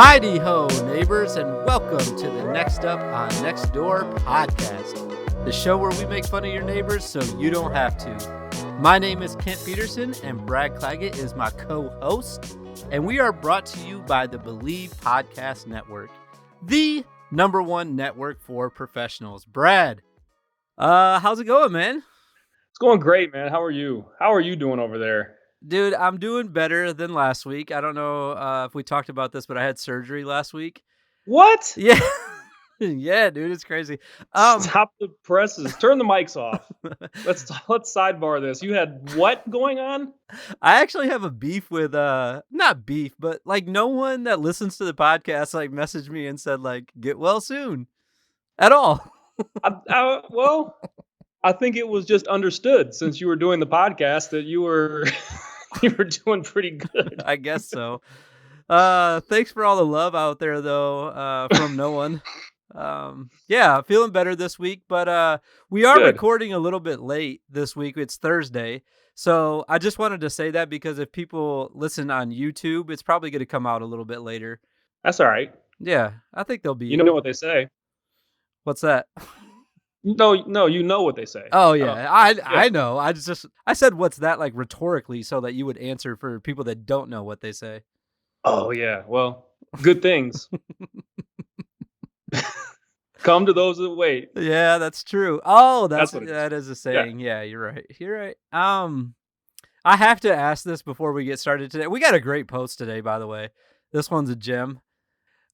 Heidi ho, neighbors, and welcome to the Next Up on Nextdoor podcast, the show where we make fun of your neighbors so you don't have to. My name is Kent Peterson, and Brad Claggett is my co-host, and we are brought to you by the BLEAV Podcast Network, the number one network for professionals. Brad, how's it going, man? It's going great, man. How are you? How are you doing over there? Dude, I'm doing better than last week. I don't know if we talked about this, but I had surgery last week. What? Yeah. Yeah, dude, it's crazy. Stop the presses. Turn the mics off. Let's sidebar this. You had what going on? I actually have a beef with not beef, but like no one that listens to the podcast like messaged me and said like get well soon at all. Well, I think it was just understood since you were doing the podcast that you were you were doing pretty good. I guess so. Thanks for all the love out there though, from no one. Yeah, feeling better this week, but we are Good. recording a little bit late this week. It's Thursday. So I just wanted to say that because if people listen on YouTube, it's probably going to come out a little bit later. That's all right. Yeah, I think they'll be. You know what they say. What's that? No, you know what they say. Oh yeah, I know. I said what's that like rhetorically so that you would answer for people that don't know what they say. Oh yeah. Well, good things come to those that wait. Yeah, that's true. Oh, That's what it is. that is a saying. Yeah, you're right. You're right. I have to ask this before we get started today. We got a great post today, by the way. This one's a gem.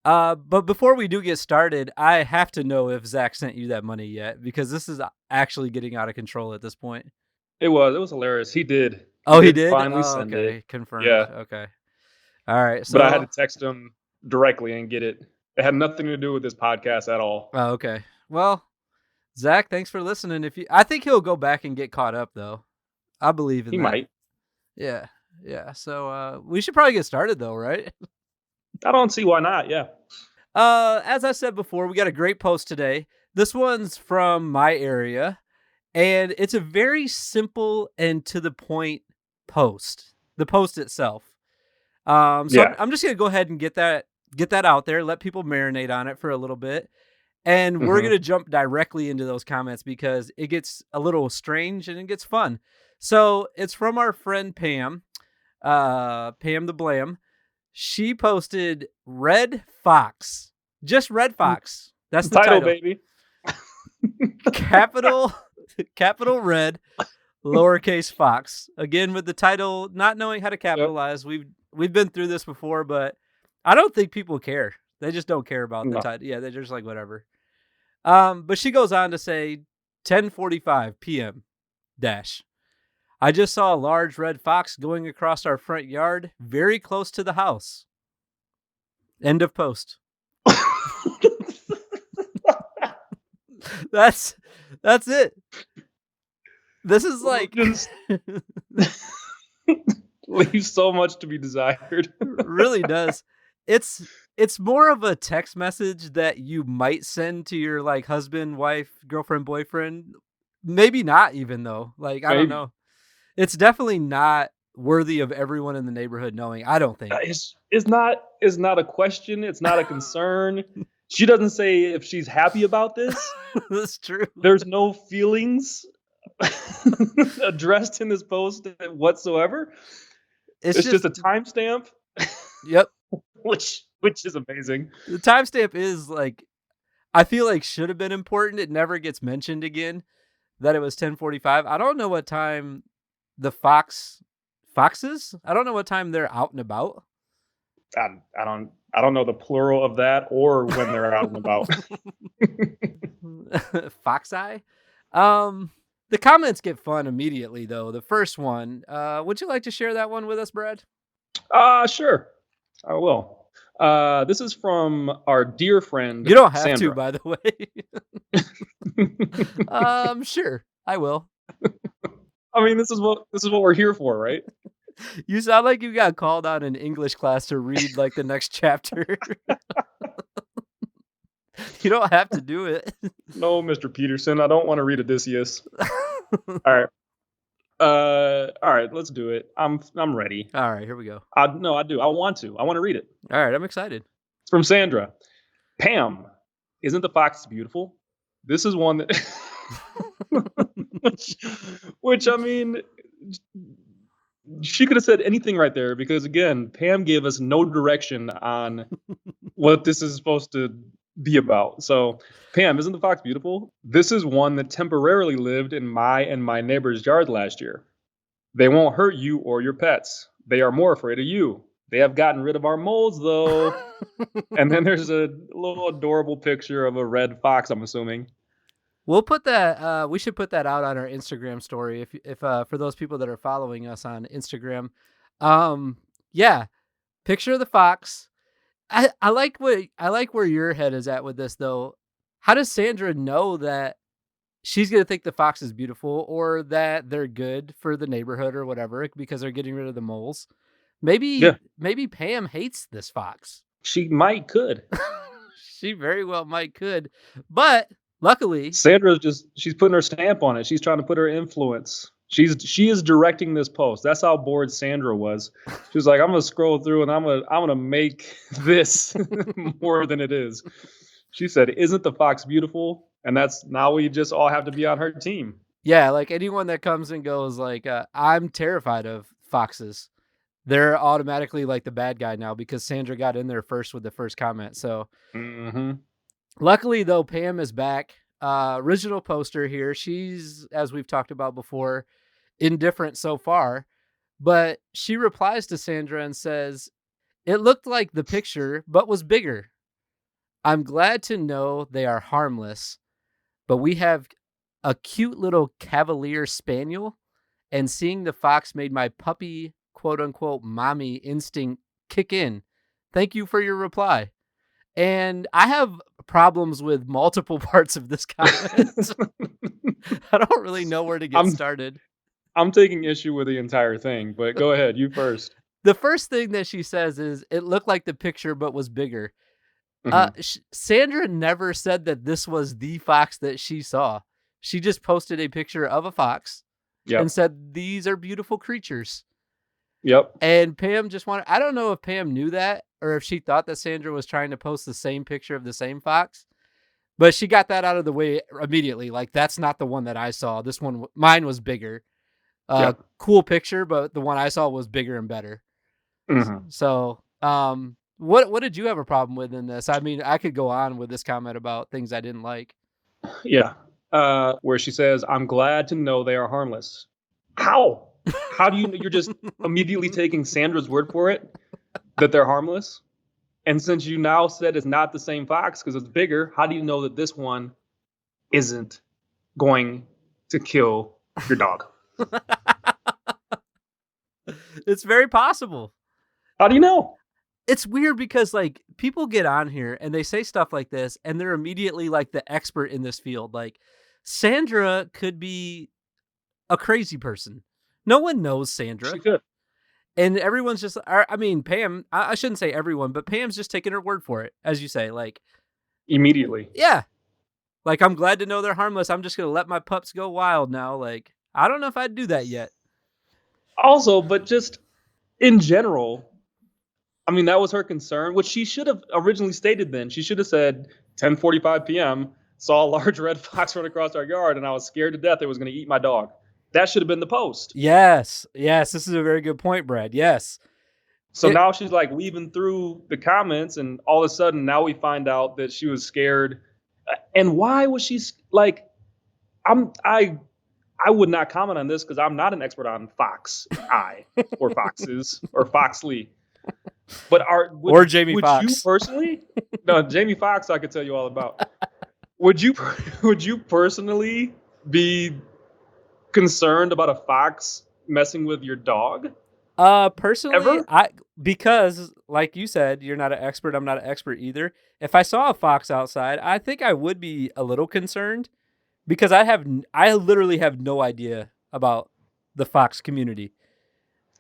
But before we do get started, I have to know if Zach sent you that money yet, because this is actually getting out of control at this point. It was hilarious. He did. He did? Finally send okay. it. Confirmed. Yeah. Okay. All right. So But I had to text him directly and get it. It had nothing to do with this podcast at all. Oh, okay. Well, Zach, thanks for listening. I think he'll go back and get caught up though. I believe in He that. might. Yeah. Yeah. So we should probably get started though, right? I don't see why not. Yeah. As I said before, we got a great post today. This one's from my area, and it's a very simple and to the point post. The post itself. Yeah. I'm just gonna go ahead and get that out there. Let people marinate on it for a little bit, and we're gonna jump directly into those comments because it gets a little strange and it gets fun. So it's from our friend Pam, Pam the Blam. She posted Red Fox. Just Red Fox. That's the title. Baby. Capital red, lowercase fox. Again, with the title, not knowing how to capitalize. Yep. We've been through this before, but I don't think people care. They just don't care about the title. Yeah, they're just like, whatever. But she goes on to say, 10:45 p.m. dash. I just saw a large red fox going across our front yard, very close to the house. End of post. That's it. This is like leaves so much to be desired. Really does. It's more of a text message that you might send to your like husband, wife, girlfriend, boyfriend. Maybe not even though. Like I don't know. It's definitely not worthy of everyone in the neighborhood knowing. I don't think it's not a question. It's not a concern. She doesn't say if she's happy about this. That's true. There's no feelings addressed in this post whatsoever. It's just a timestamp. Yep. which is amazing. The timestamp is like, I feel like should have been important. It never gets mentioned again that it was 10:45. I don't know what time the foxes. I don't know what time they're out and about. I don't know the plural of that or when they're out and about. Fox eye. The comments get fun immediately though. The first one, would you like to share that one with us, Brad? Sure. I will. This is from our dear friend. You don't have Sandra. to, by the way. Sure, I will. I mean, this is what we're here for, right? You sound like you got called on in English class to read like the next chapter. You don't have to do it. No, Mr. Peterson, I don't want to read Odysseus. All right, let's do it. I'm ready. All right, here we go. No, I do. I want to read it. All right, I'm excited. It's from Sandra. Pam, isn't the fox beautiful? This is one that, which, which I mean, she could have said anything right there because again, Pam gave us no direction on what this is supposed to be about. So, Pam, isn't the fox beautiful? This is one that temporarily lived in my and my neighbor's yard last year. They won't hurt you or your pets. They are more afraid of you. They have gotten rid of our moles though. And then there's a little adorable picture of a red fox, I'm assuming. We'll put that. We should put that out on our Instagram story if for those people that are following us on Instagram. Yeah, picture of the fox. I like where your head is at with this though. How does Sandra know that she's gonna think the fox is beautiful or that they're good for the neighborhood or whatever because they're getting rid of the moles? Yeah, Maybe Pam hates this fox. she might could. She very well might could, but luckily, She's putting her stamp on it. She's trying to put her influence. She is directing this post. That's how bored Sandra was. She was like, I'm gonna scroll through and I'm gonna make this more than it is. She said, "Isn't the fox beautiful?" And that's now we just all have to be on her team. yeah, like anyone that comes and goes like, I'm terrified of foxes. They're automatically like the bad guy now because Sandra got in there first with the first comment. So luckily though, Pam is back. Original poster here. She's, as we've talked about before, indifferent so far, but she replies to Sandra and says, "It looked like the picture, but was bigger. I'm glad to know they are harmless, but we have a cute little Cavalier Spaniel, and seeing the fox made my puppy, quote unquote, mommy instinct kick in. Thank you for your reply." And I have problems with multiple parts of this comment. I don't really know where to get I'm started. I'm taking issue with the entire thing, but go ahead, you first. The first thing that she says is, "It looked like the picture, but was bigger." Mhm. Sandra never said that this was the fox that she saw. She just posted a picture of a fox and Yep. said, "These are beautiful creatures." Yep. And Pam just wanted, I don't know if Pam knew that or if she thought that Sandra was trying to post the same picture of the same fox, but she got that out of the way immediately. Like, that's not the one that I saw. This one, mine was bigger. Yep. Cool picture, but the one I saw was bigger and better. Mhm. So, what did you have a problem with in this? I mean, I could go on with this comment about things I didn't like. Yeah. Where she says, "I'm glad to know they are harmless." How? How do you you're just immediately taking Sandra's word for it that they're harmless? And since you now said it's not the same fox because it's bigger, how do you know that this one isn't going to kill your dog? It's very possible. How do you know? It's weird because like people get on here and they say stuff like this and they're immediately like the expert in this field. Like Sandra could be a crazy person. No one knows She Sandra. could. And everyone's just, I mean, Pam, I shouldn't say everyone, but Pam's just taking her word for it. As you say, like, Immediately. yeah, like, I'm glad to know they're harmless. I'm just going to let my pups go wild now. Like, I don't know if I'd do that yet. Also, but just in general, I mean, that was her concern, which she should have originally stated then. She should have said 10:45 p.m., saw a large red fox run across our yard, and I was scared to death it was going to eat my dog. That should have been the post. Yes. Yes. This is a very good point, Brad. Yes. So now she's like weaving through the comments, and all of a sudden now we find out that she was scared. And why was she like? I would not comment on this because I'm not an expert on fox eye or foxes or foxly. But Or Jamie would you Foxx. personally? No, Jamie Foxx, I could tell you all about. Would you would you personally be concerned about a fox messing with your dog? Personally, Ever? because like you said, you're not an expert. I'm not an expert either. If I saw a fox outside, I think I would be a little concerned because I literally have no idea about the fox community.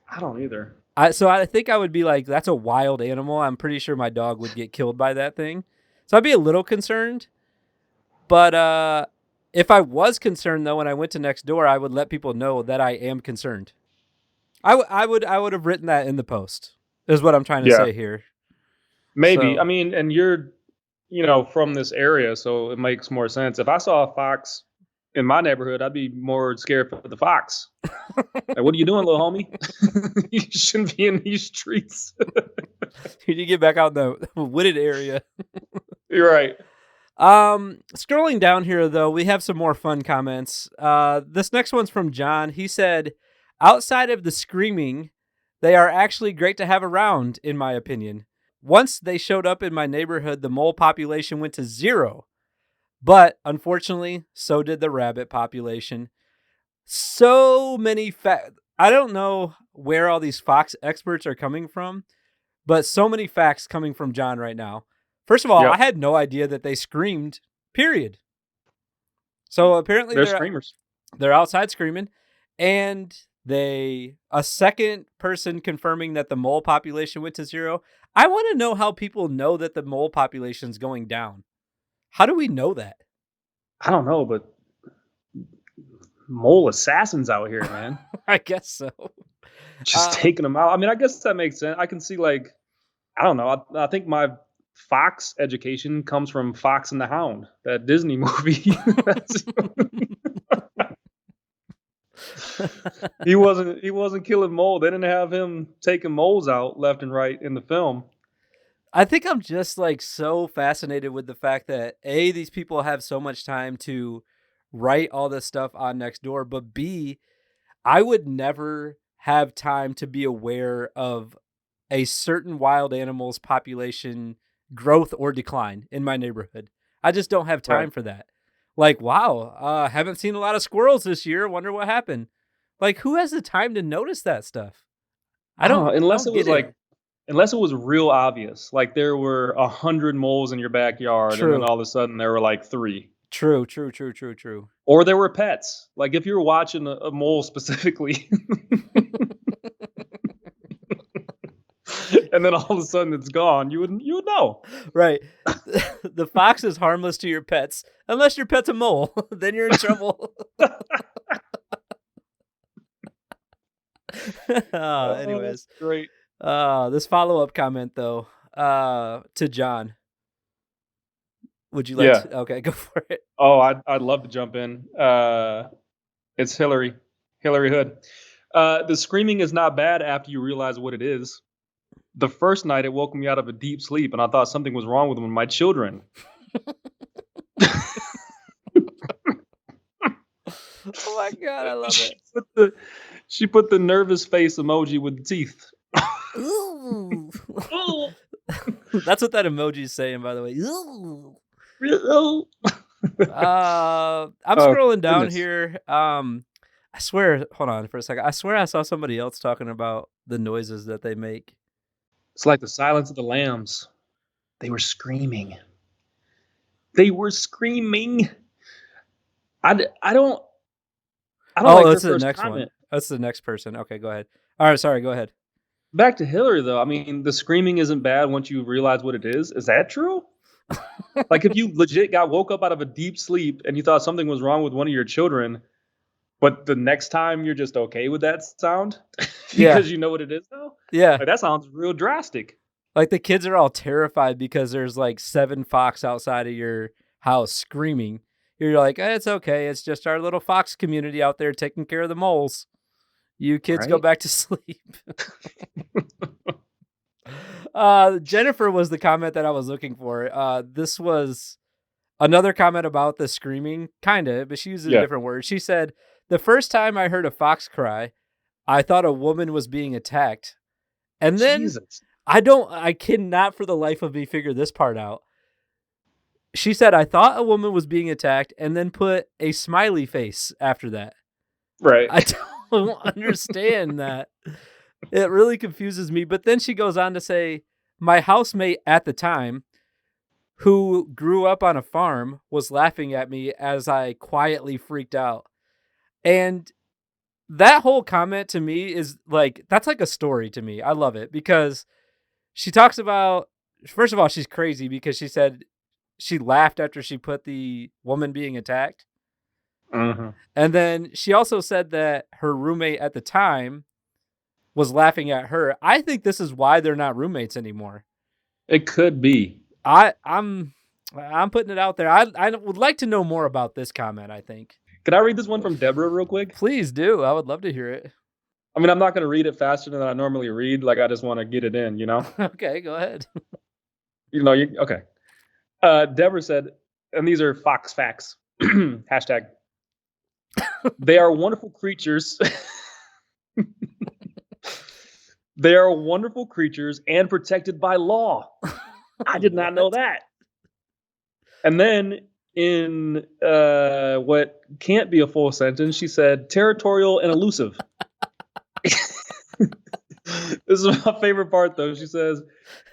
I don't either. So I think I would be like, that's a wild animal. I'm pretty sure my dog would get killed by that thing. So I'd be a little concerned. But if I was concerned though, when I went to Nextdoor, I would let people know that I am concerned. I would have written that in the post. Is what I'm trying to Yeah. say here. Maybe. I So mean, and you're, from this area, so it makes more sense. If I saw a fox in my neighborhood, I'd be more scared for the fox. Like, what are you doing, little homie? You shouldn't be in these streets. you need to get back out in the wooded area. You're right. Scrolling down here though, we have some more fun comments. This next one's from John. He said, "Outside of the screaming, they are actually great to have around, in my opinion. Once they showed up in my neighborhood, the mole population went to 0. But unfortunately, so did the rabbit population. So many I don't know where all these fox experts are coming from, but so many facts coming from John right now. First of all, I Yep. had no idea that they screamed, period. So apparently They're screamers. they're outside screaming, and a second person confirming that the mole population went to 0. I want to know how people know that the mole population is going down. How do we know that? I don't know, but mole assassins out here, man. I guess so. Just taking them out. I mean, I guess that makes sense. I can see, like, I don't know. I think my fox education comes from Fox and the Hound, that Disney movie. He wasn't killing mole. They didn't have him taking moles out left and right in the film. I think I'm just like so fascinated with the fact that A, these people have so much time to write all this stuff on Nextdoor, but B, I would never have time to be aware of a certain wild animal's population growth or decline in my neighborhood. I just don't have Right. time for that. Like, wow, haven't seen a lot of squirrels this year. Wonder what happened. Like, who has the time to notice that stuff? I I don't know, don't I unless don't it was get it. like unless it was real obvious, like there were 100 moles in your backyard, and then True. all of a sudden there were like three, True, true, true, true, true. or there were pets. Like if you're watching a mole specifically, and then all of a sudden it's gone, you would know. Right. The fox is harmless to your pets unless your pet's a mole. Then you're in trouble. Oh, that's Anyways, great. this follow-up comment though, to John. Would you like Yeah. to Okay, go for it. Oh, I'd love to jump in. It's Hillary Hood. The screaming is not bad after you realize what it is. The first night, it woke me out of a deep sleep, and I thought something was wrong with my children. Oh my god, I love she it. put the she put the nervous face emoji with the teeth. Ooh. Oh, That's what that emoji is saying, by the way. Ooh. oh, I'm scrolling down goodness. here. I swear, hold on for a second. I swear I saw somebody else talking about the noises that they make. It's like the silence of the lambs. They were screaming. They were screaming. I don't Oh, like her that's the first next one. comment. That's the next person. Okay, go ahead. All right, sorry, go ahead. Back to Hillary though. I mean, the screaming isn't bad once you realize what it is. Is that true? Like if you legit got woke up out of a deep sleep and you thought something was wrong with one of your children, but the next time you're just okay with that sound Yeah, because you know what it is now? yeah. Like that sounds real drastic. Like the kids are all terrified because there's like 7 fox outside of your house screaming. You're like, it's okay. It's just our little fox community out there taking care of the moles. You kids go Right? back to sleep. Jennifer was the comment that I was looking for. This was another comment about the screaming, kind of, but she used a Yeah. different word. She said, "The first time I heard a fox cry, I thought a woman was being attacked. And then Jesus. I cannot for the life of me figure this part out. She said, I thought a woman was being attacked and then put a smiley face after that. Right. I don't understand that. It really confuses me. But then she goes on to say, my housemate at the time, who grew up on a farm, was laughing at me as I quietly freaked out. And that whole comment to me is like, that's like a story to me. I love it because she talks about, first of all, she's crazy because she said she laughed after she put the woman being attacked. Mhm. And then she also said that her roommate at the time was laughing at her. I think this is why they're not roommates anymore. It could be. I'm putting it out there. I would like to know more about this comment, I think. Can I read this one from Deborah real quick? Please do. I would love to hear it. I mean, I'm not going to read it faster than I normally read. Like, I just want to get it in, you know? Okay, go ahead. Okay. Deborah said, and these are Fox facts. Hashtag. They are wonderful creatures. They are wonderful creatures and protected by law. I did not know that. And then in what can't be a full sentence, she said territorial and elusive. This is my favorite part, though. She says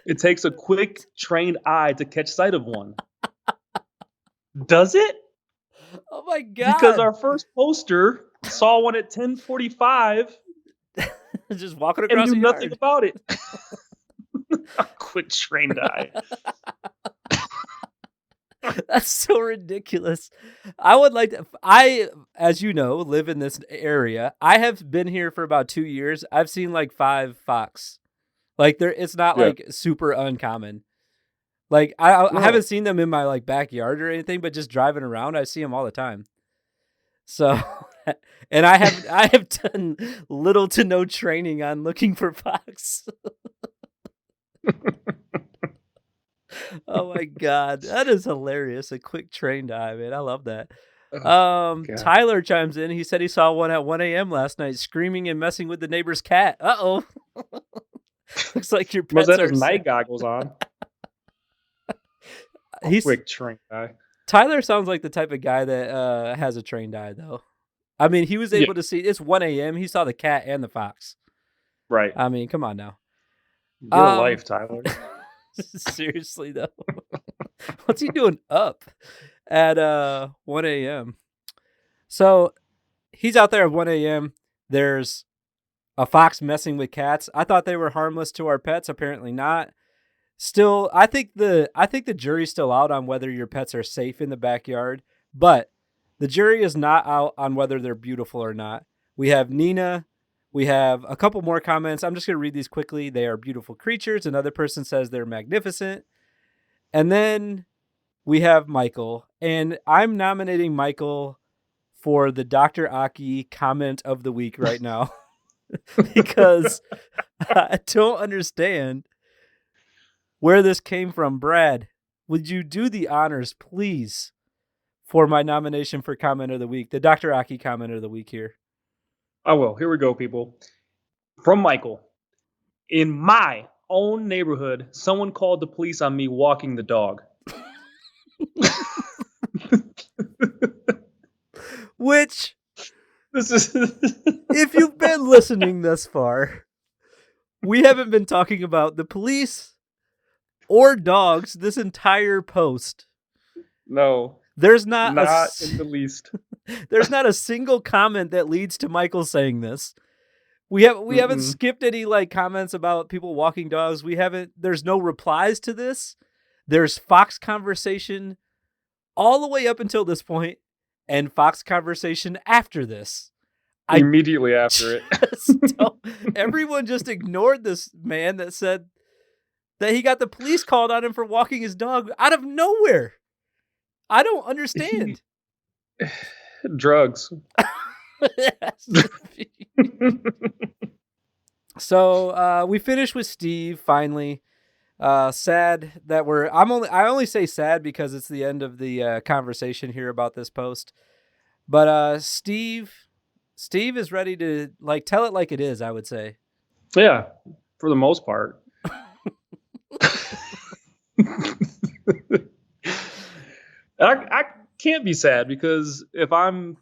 it takes a quick, trained eye to catch sight of one. Does it? Oh my god! Because our first poster saw one at 10:45, just walking across and knew the nothing yard. about it. A quick, trained eye. That's so ridiculous. I would like to. I, as you know, live in this area. I have been here for about 2 years. I've seen like 5 fox. Like it's not like super uncommon. Like I haven't seen them in my like backyard or anything, but just driving around, I see them all the time. So, and I have done little to no training on looking for fox. Oh my god, that is hilarious! A quick trained eye, man. I love that. Tyler chimes in. He said he saw one at 1 a.m. last night, screaming and messing with the neighbor's cat. Uh-oh. Looks like your pets Was that are his night goggles on? Quick trained eye. Tyler sounds like the type of guy that has a trained eye, though. I mean, he was able to see. It's 1 a.m. He saw the cat and the fox. Right. I mean, come on now. Your life, Tyler. Seriously, though. What's he doing up at 1 a.m.? So he's out there at 1 a.m. There's a fox messing with cats. I thought they were harmless to our pets. Apparently not. Still, I think the jury's still out on whether your pets are safe in the backyard, but the jury is not out on whether they're beautiful or not. We have Nina. We have a couple more comments. I'm just going to read these quickly. They are beautiful creatures. Another person says they're magnificent. And then we have Michael. And I'm nominating Michael for the Dr. Aki comment of the week right now. Because I don't understand where this came from. Brad, would you do the honors, please, for my nomination for comment of the week, the Dr. Aki comment of the week here? I will. Here we go, people. From Michael. In my own neighborhood, someone called the police on me walking the dog. Which, this is if you've been listening thus far, we haven't been talking about the police or dogs this entire post. No. There's not in the least. There's not a single comment that leads to Michael saying this. We haven't skipped any like comments about people walking dogs. There's no replies to this. There's Fox conversation all the way up until this point and Fox conversation after this. Immediately after it. Everyone just ignored this man that said that he got the police called on him for walking his dog out of nowhere. I don't understand. Drugs. So we finished with Steve finally. Sad that I only say sad because it's the end of the conversation here about this post. But Steve is ready to like tell it like it is, I would say. Yeah, for the most part. I can't be sad because if I'm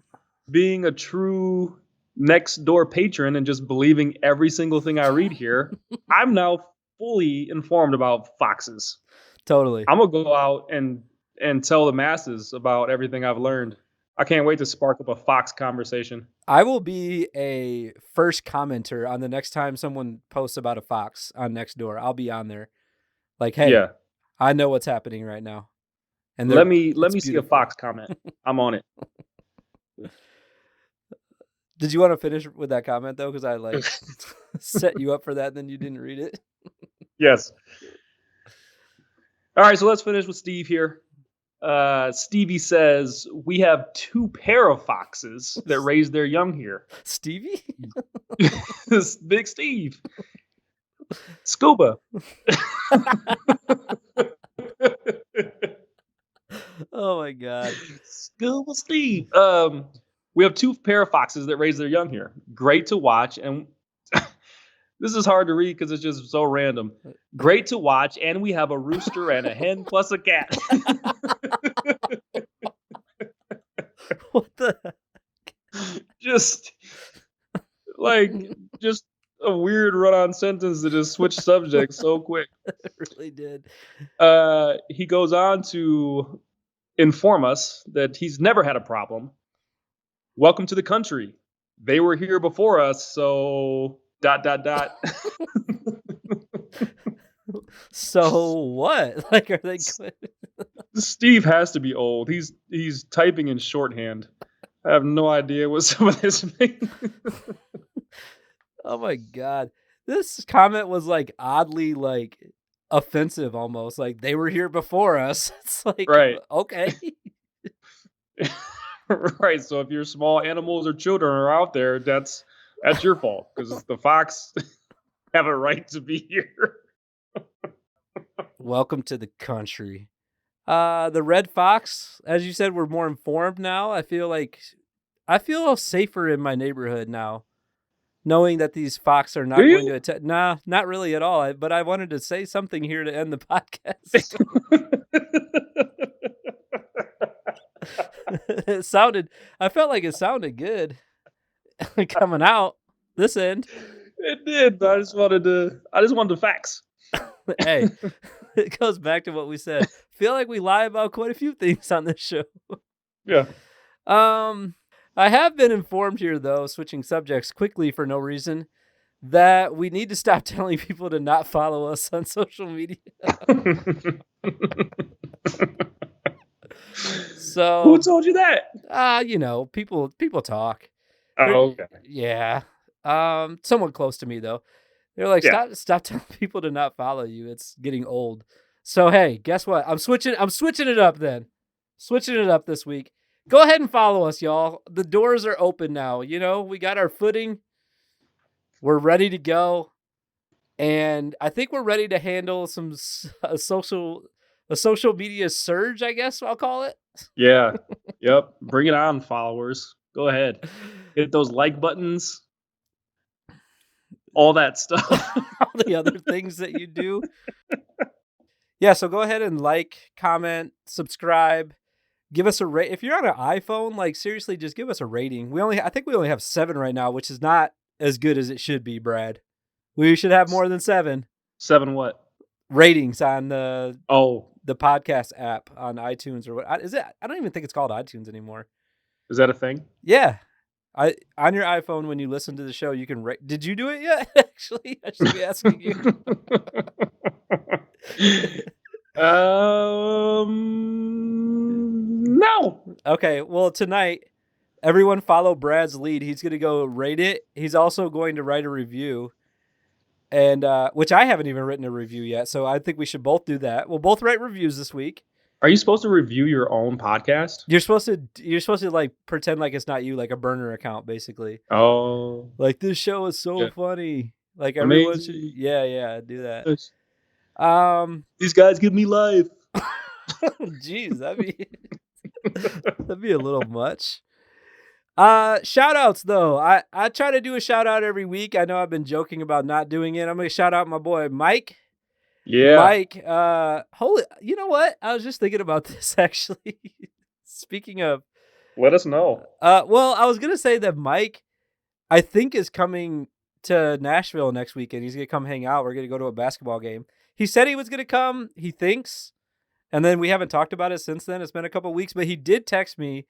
being a true Nextdoor patron and just believing every single thing I read here, I'm now fully informed about foxes. Totally. I'm gonna go out and tell the masses about everything I've learned. I can't wait to spark up a fox conversation. I will be a first commenter on the next time someone posts about a fox on Nextdoor. I'll be on there. Like, hey, yeah. I know what's happening right now. And let me see a fox comment. I'm on it. Did you want to finish with that comment though? Because I like set you up for that, and then you didn't read it. Yes. All right, so let's finish with Steve here. Stevie says, we have 2 pair of foxes that raise their young here. Stevie? Big Steve. Scuba. Oh my God. Scuba Steve. We have 2 pair of foxes that raise their young here. Great to watch, and this is hard to read because it's just so random. Great to watch, and we have a rooster and a hen plus a cat. What the Just like just a weird run-on sentence that just switched subjects so quick. It really did. He goes on to inform us that he's never had a problem. Welcome to the country. They were here before us, so ... So what? Like, are they good? Steve has to be old. He's typing in shorthand. I have no idea what some of this means. Oh my God. This comment was like oddly like offensive almost. Like they were here before us. It's like, Right. okay. Right. So if your small animals or children are out there, that's your fault because the fox have a right to be here. Welcome to the country. The red fox, as you said, we're more informed now. I feel safer in my neighborhood now, knowing that these fox are Do not going you? to attack. Nah, not really at all. But I wanted to say something here to end the podcast. I felt like it sounded good coming out this end. It did, but I just wanted the facts. Hey, it goes back to what we said. Feel like we lie about quite a few things on this show. Yeah. I have been informed here, though, switching subjects quickly for no reason, that we need to stop telling people to not follow us on social media. So who told you that? People talk. Oh, okay. Yeah. Someone close to me though. They're like, Yeah. stop telling people to not follow you. It's getting old. So hey, guess what? I'm switching it up then. Switching it up this week. Go ahead and follow us, y'all. The doors are open now. We got our footing. We're ready to go. And I think we're ready to handle a social media surge, I guess I'll call it. Yeah. Yep. Bring it on, followers. Go ahead. Hit those like buttons. All that stuff. All the other things that you do. Yeah, so go ahead and like, comment, subscribe, give us a rate. If you're on an iPhone, like seriously, just give us a rating. I think we only have 7 right now, which is not as good as it should be, Brad. We should have more than 7. 7 what? Ratings on the Oh, podcast app on iTunes or what is it? I don't even think it's called iTunes anymore. is that a thing? Yeah. On your iPhone when you listen to the show, you can rate. Did you do it yet? Actually, I should be asking you. No. Okay, well tonight, everyone follow Brad's lead. He's gonna go rate it. He's also going to write a review, and which I haven't even written a review yet. So I think we should both do that. We'll both write reviews this week. Are you supposed to review your own podcast? You're supposed to like pretend like it's not you, like a burner account, basically. Oh, Like this show is so funny. Like everyone should, amazing. yeah, do that. Yes. These guys give me life. Jeez, that'd be a little much. Shout outs though. I try to do a shout out every week. I know I've been joking about not doing it. I'm gonna shout out my boy Mike. Yeah. Mike, you know what? I was just thinking about this actually. Speaking of, Let us know. well, I was gonna say that Mike, I think, is coming to Nashville next weekend. He's gonna come hang out. We're gonna go to a basketball game. He said he was gonna come. He thinks, and then we haven't talked about it since then. It's been a couple weeks, but he did text me,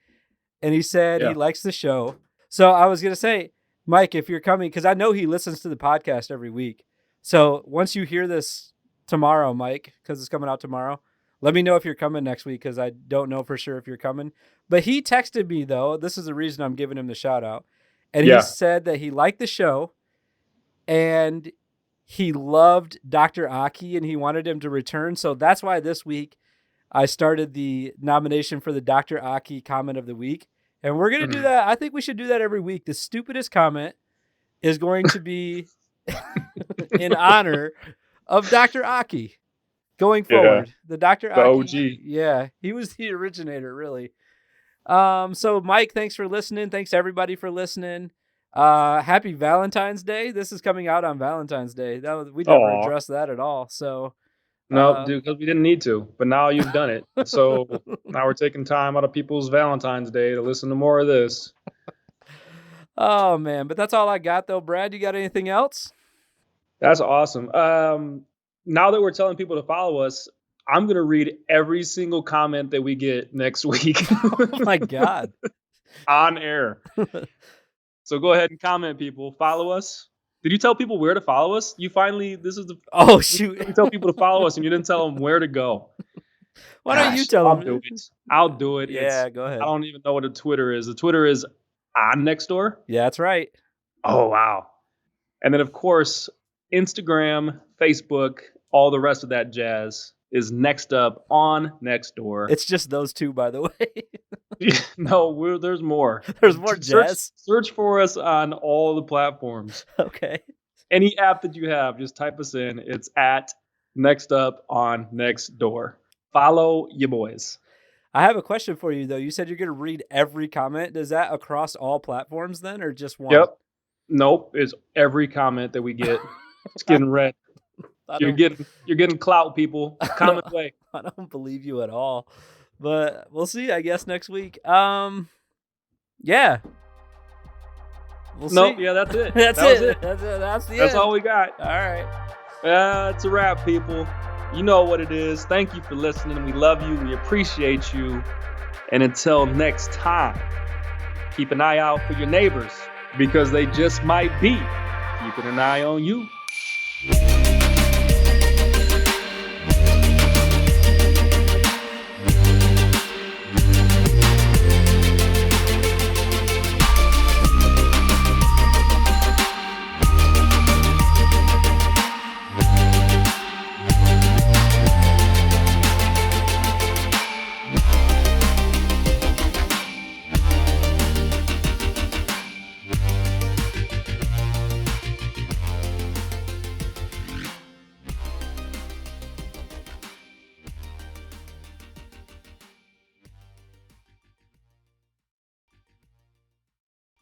and he said he likes the show. So I was gonna say, Mike, if you're coming, because I know he listens to the podcast every week. So once you hear this tomorrow, Mike, because it's coming out tomorrow, let me know if you're coming next week, because I don't know for sure if you're coming. But he texted me, though. This is the reason I'm giving him the shout out. And he said that he liked the show, and he loved Dr. Aki and he wanted him to return. So that's why this week I started the nomination for the Dr. Aki comment of the week. And we're going to do that. I think we should do that every week. The stupidest comment is going to be in honor of Dr. Aki going forward. The Dr. The Aki. OG. Yeah, he was the originator, really. So Mike, thanks for listening. Thanks everybody for listening. Happy Valentine's Day. This is coming out on Valentine's Day. We never addressed that at all. So no, dude, because we didn't need to, but now you've done it. So now we're taking time out of people's Valentine's Day to listen to more of this. Oh man, but that's all I got though. Brad, you got anything else? That's awesome. Now that we're telling people to follow us, I'm going to read every single comment that we get next week. Oh my God. On air. So go ahead and comment, people. Follow us. Did you tell people where to follow us? Oh, shoot. You tell people to follow us and you didn't tell them where to go. Why don't you tell them? I'll do it. Yeah, go ahead. I don't even know what a Twitter is. The Twitter is on Nextdoor. Yeah, that's right. Oh, wow. And then, of course, Instagram, Facebook, all the rest of that jazz is next up on Nextdoor. It's just those two, by the way. No, there's more. There's more jazz. Search for us on all the platforms. Okay. Any app that you have, just type us in. It's at Next Up on Nextdoor. Follow your boys. I have a question for you, though. You said you're going to read every comment. Does that across all platforms then, or just one? Yep. Nope. It's every comment that we get. It's getting read. You're getting clout, people. Comment away. I don't believe you at all. But we'll see, I guess, next week. Yeah. We'll see. Yeah, that's it. That's it. That's the end. That's all we got. All right. It's a wrap, people. You know what it is. Thank you for listening. We love you. We appreciate you. And until next time, keep an eye out for your neighbors because they just might be keeping an eye on you.